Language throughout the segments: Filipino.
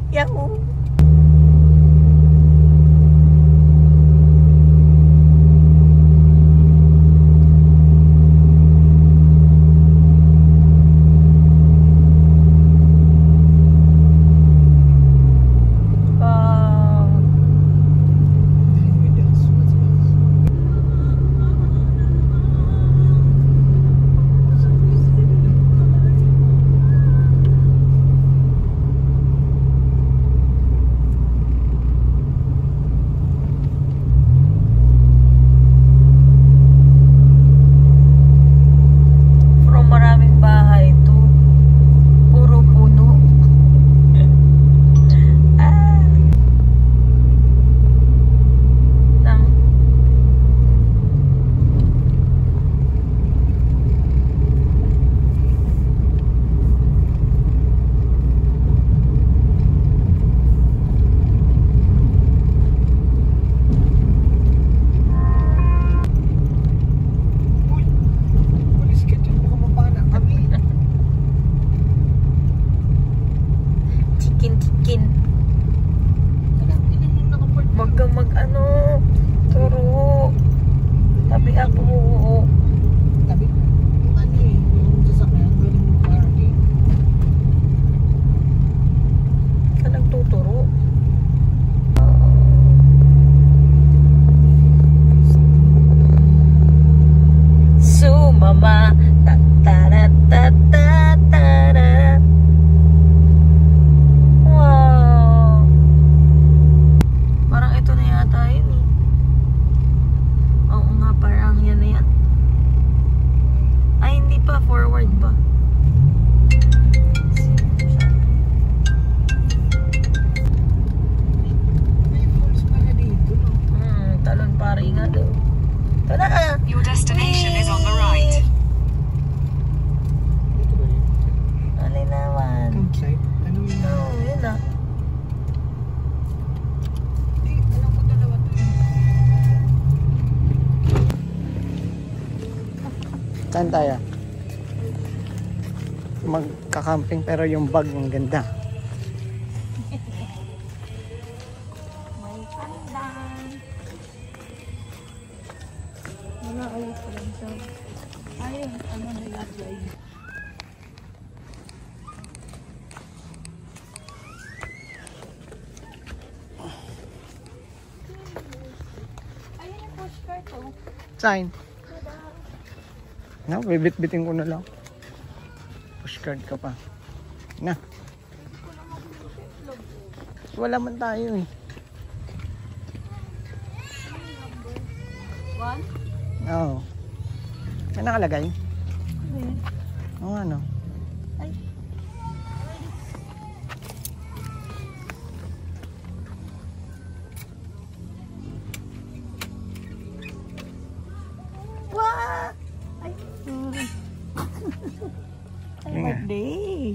Yahoo! Your destination is on the right. Alay naman. Campsite? Ano yun? Oo, yun na. Alam ko dalawa to eh. Saan tayo? Magka-camping pero yung bag ang ganda. Ayun, ano nilagay. Ayun yung pushcart oh. Sign. No, bibit-bitin ko na lang. Pushcart ka pa. Na. Wala man tayo eh. One? Oo. May nakalagay? Hindi. Oo, ano? Ay. Wow! Ay, sorry. Ay, Yun nga. birthday.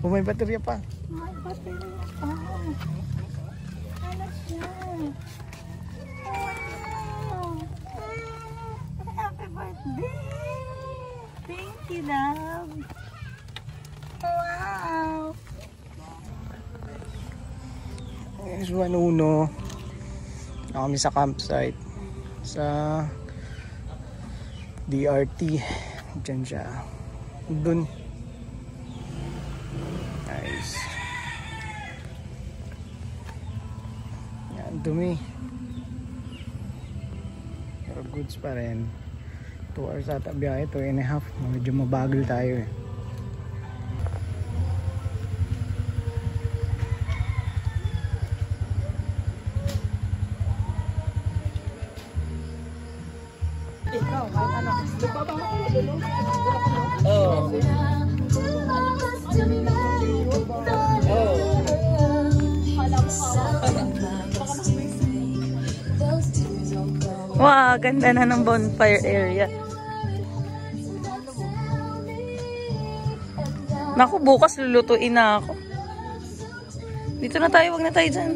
Oh, may baterya pa. May battery pa. Alas siya. Wow! Happy birthday! Thank you, love. Wow! Yes, 1-1. Na kami sa campsite. Sa DRT. Diyan siya. Dun. Nice. Yan, dumi. Pero goods pa rin. 2 hours ata biyahe, 2.5. Medyo mabagal tayo eh. Ikaw, kahit ano. Oh. Wow, ganda na ng bonfire area. Naku, bukas lulutuin na ako. Dito na tayo, wag na tayo dyan.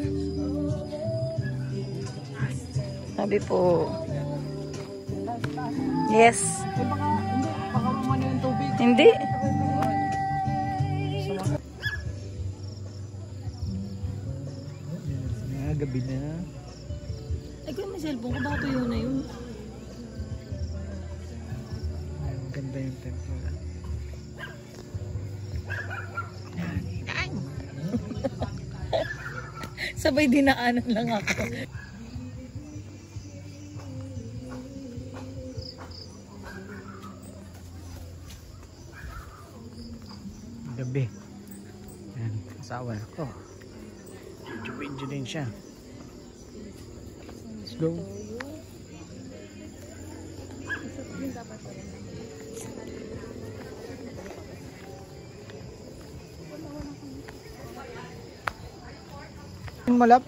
Sabi po. Yes. Baka umano yung tubig. Hindi. gabi na. Ay, kung may cellphone ko, baka tuyo na yun. Ay, maganda yung tempura. Sabay dinaanan lang ako. Gabi. Yan, asawa na ko. Video din siya. Let's go. Yung malap?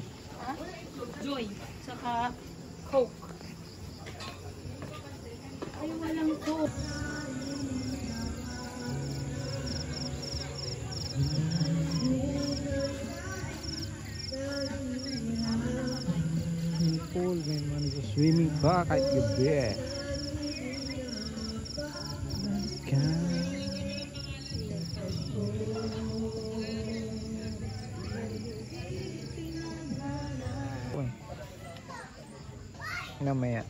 Joy. Saka Coke. Ay, walang Coke. Swimming pool, may mga nag-swimming pa kahit gabi. Namaya.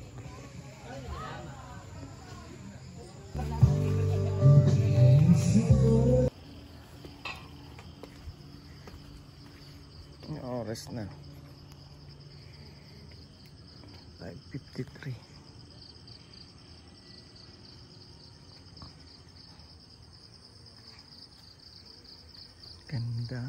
Oras na. 5:53. Ganda.